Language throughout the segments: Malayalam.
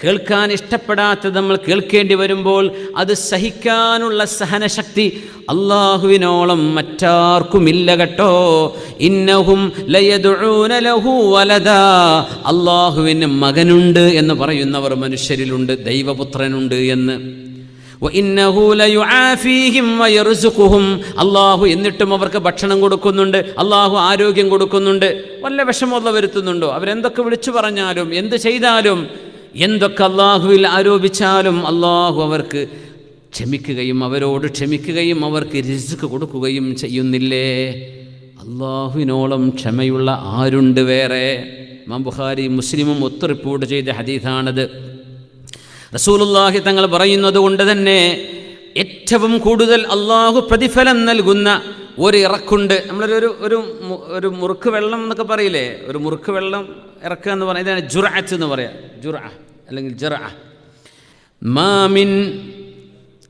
കേൾക്കാൻ ഇഷ്ടപ്പെടാത്തത് നമ്മൾ കേൾക്കേണ്ടി വരുമ്പോൾ അത് സഹിക്കാനുള്ള സഹനശക്തി അല്ലാഹുവിനോളം മറ്റാർക്കുമില്ല കേട്ടോ. ഇന്നഹും ലയദഊന ലഹു വലദാ, അല്ലാഹുവിന് മകനുണ്ട് എന്ന് പറയുന്നവർ മനുഷ്യരിലുണ്ട്, ദൈവപുത്രനുണ്ട് എന്ന്. വഇന്നഹു ലയുആഫീഹിം വയർസുഖുഹും, അല്ലാഹു എന്നിട്ടും അവർക്ക് ഭക്ഷണം കൊടുക്കുന്നുണ്ട്, അല്ലാഹു ആരോഗ്യം കൊടുക്കുന്നുണ്ട്. വല്ല വിഷമമുള്ള വരുത്തുന്നുണ്ടോ? അവരെന്തൊക്കെ വിളിച്ചു പറഞ്ഞാലും എന്ത് ചെയ്താലും എന്തൊക്കെ അല്ലാഹുവിൽ ആരോപിച്ചാലും അല്ലാഹു അവർക്ക് ക്ഷമിക്കുകയും അവരോട് ക്ഷമിക്കുകയും അവർക്ക് റിസ്ക് കൊടുക്കുകയും ചെയ്യുന്നില്ലേ? അല്ലാഹുവിനോളം ക്ഷമയുള്ള ആരുണ്ട് വേറെ? ഇമാം ബുഖാരി മുസ്ലിമും ഒത്തു റിപ്പോർട്ട് ചെയ്ത ഹദീസാണത്. റസൂലുള്ളാഹി തങ്ങൾ പറയുന്നത് കൊണ്ട് തന്നെ ഏറ്റവും കൂടുതൽ അല്ലാഹു പ്രതിഫലം നൽകുന്ന ഒരു ഇറക്കുണ്ട്. നമ്മളൊരു ഒരു ഒരു മുറുക്ക് വെള്ളം എന്നൊക്കെ പറയില്ലേ, ഒരു മുറുക്ക് വെള്ളം ഇറക്കുക എന്ന് പറയുന്നത് ഇതാണ് ജുർഅത്ത് എന്ന് പറയാം. ജുർഅ അല്ലെങ്കിൽ ജർഅ. മാ മിൻ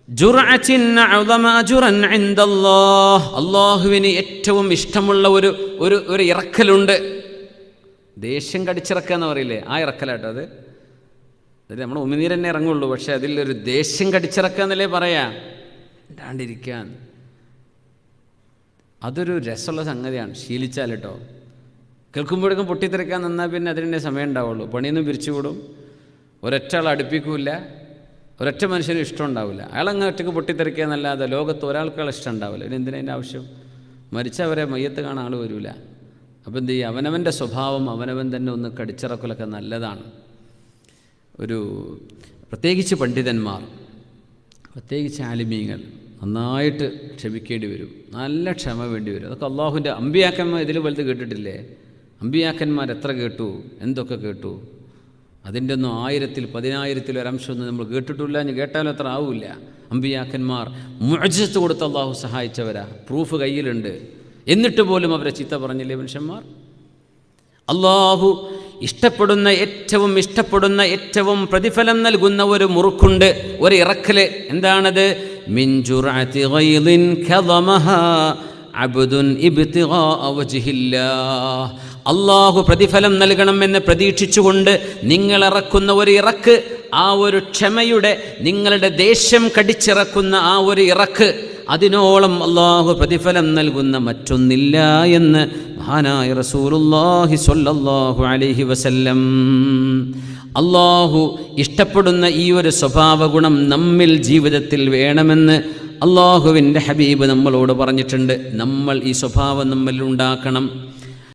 ജുർഅത്തിൻ അഅ്ളമ അജ്റൻ ഇൻദല്ലാഹ്, അല്ലാഹുവിന് ഏറ്റവും ഇഷ്ടമുള്ള ഒരു ഇറക്കലുണ്ട്. ദേഷ്യം കടിച്ചിറക്കുക എന്ന് പറയില്ലേ, ആ ഇറക്കലാട്ടോ അത്. അതിൽ നമ്മൾ ഉമിനീർ തന്നെ ഇറങ്ങുള്ളൂ, പക്ഷെ അതിലൊരു ദേഷ്യം കടിച്ചിറക്കുക എന്നല്ലേ പറയാ, ഇണ്ടാണ്ടിരിക്കാൻ. അതൊരു രസമുള്ള സംഗതിയാണ്, ശീലിച്ചാൽ കേട്ടോ. കേൾക്കുമ്പോഴേക്കും പൊട്ടിത്തെറിക്കാൻ നിന്നാൽ പിന്നെ അതിനെ സമയം ഉണ്ടാവുള്ളൂ. പണിയൊന്നും പിരിച്ചുകൂടും, ഒരൊറ്റ ആൾ അടുപ്പിക്കില്ല, ഒരൊറ്റ മനുഷ്യനും ഇഷ്ടം ഉണ്ടാവില്ല. അയാളങ്ങ് ഒറ്റയ്ക്ക് പൊട്ടിത്തെറിക്കുക എന്നല്ലാതെ ലോകത്ത് ഒരാൾക്കുള്ള ഇഷ്ടം ഉണ്ടാവില്ല. പിന്നെ എന്തിനതിൻ്റെ ആവശ്യം? മരിച്ചവരെ മയ്യത്ത് കാണാൻ ആൾ വരില്ല. അപ്പം എന്ത് ചെയ്യും? അവനവൻ്റെ സ്വഭാവം അവനവൻ തന്നെ ഒന്ന് കടിച്ചിറക്കലൊക്കെ നല്ലതാണ്. പ്രത്യേകിച്ച് പണ്ഡിതന്മാർ, പ്രത്യേകിച്ച് ആലിമീങ്ങൾ നന്നായിട്ട് ക്ഷമിക്കേണ്ടി വരും, നല്ല ക്ഷമ വേണ്ടി വരും. അതൊക്കെ അള്ളാഹുവിൻ്റെ അമ്പിയാക്കന്മാർ ഇതിൽ വലുത് കേട്ടിട്ടില്ലേ? അമ്പിയാക്കന്മാർ എത്ര കേട്ടു, എന്തൊക്കെ കേട്ടു. അതിൻ്റെ ഒന്നും 1000-ൽ 10,000-ൽ ഒരംശമൊന്നും നമ്മൾ കേട്ടിട്ടില്ല. ഇനി കേട്ടാലും അത്ര ആവില്ല. അമ്പിയാക്കന്മാർ മുഅ്ജിസത്ത് കൊടുത്ത് അള്ളാഹു സഹായിച്ചവരാ, പ്രൂഫ് കയ്യിലുണ്ട്. എന്നിട്ട് പോലും അവരെ ചീത്ത പറഞ്ഞില്ലേ മനുഷ്യന്മാർ? അള്ളാഹു ഇഷ്ടപ്പെടുന്ന ഏറ്റവും പ്രതിഫലം നൽകുന്ന ഒരു മുറുക്കുണ്ട്, ഒരു ഇറക്കൽ. എന്താണത്? മിൻ ജുർഅതി ഗൈളിൻ കദമഹാ അബ്ദുൻ ഇബ്തിഗാഅ വജ്ഹില്ലാഹ്. അള്ളാഹു പ്രതിഫലം നൽകണമെന്ന് പ്രതീക്ഷിച്ചുകൊണ്ട് നിങ്ങളിറക്കുന്ന ഒരു ഇറക്ക്, ആ ഒരു ക്ഷമയുടെ, നിങ്ങളുടെ ദേഷ്യം കടിച്ചിറക്കുന്ന ആ ഒരു ഇറക്ക്, അതിനോളം അള്ളാഹു പ്രതിഫലം നൽകുന്ന മറ്റൊന്നില്ല എന്ന് മഹാനായ റസൂലുള്ളാഹി സ്വല്ലല്ലാഹു അലൈഹി വസല്ലം. അള്ളാഹു ഇഷ്ടപ്പെടുന്ന ഈ ഒരു സ്വഭാവ ഗുണം നമ്മിൽ ജീവിതത്തിൽ വേണമെന്ന് അള്ളാഹുവിൻ്റെ ഹബീബ് നമ്മളോട് പറഞ്ഞിട്ടുണ്ട്. നമ്മൾ ഈ സ്വഭാവം നമ്മിൽ ഉണ്ടാക്കണം.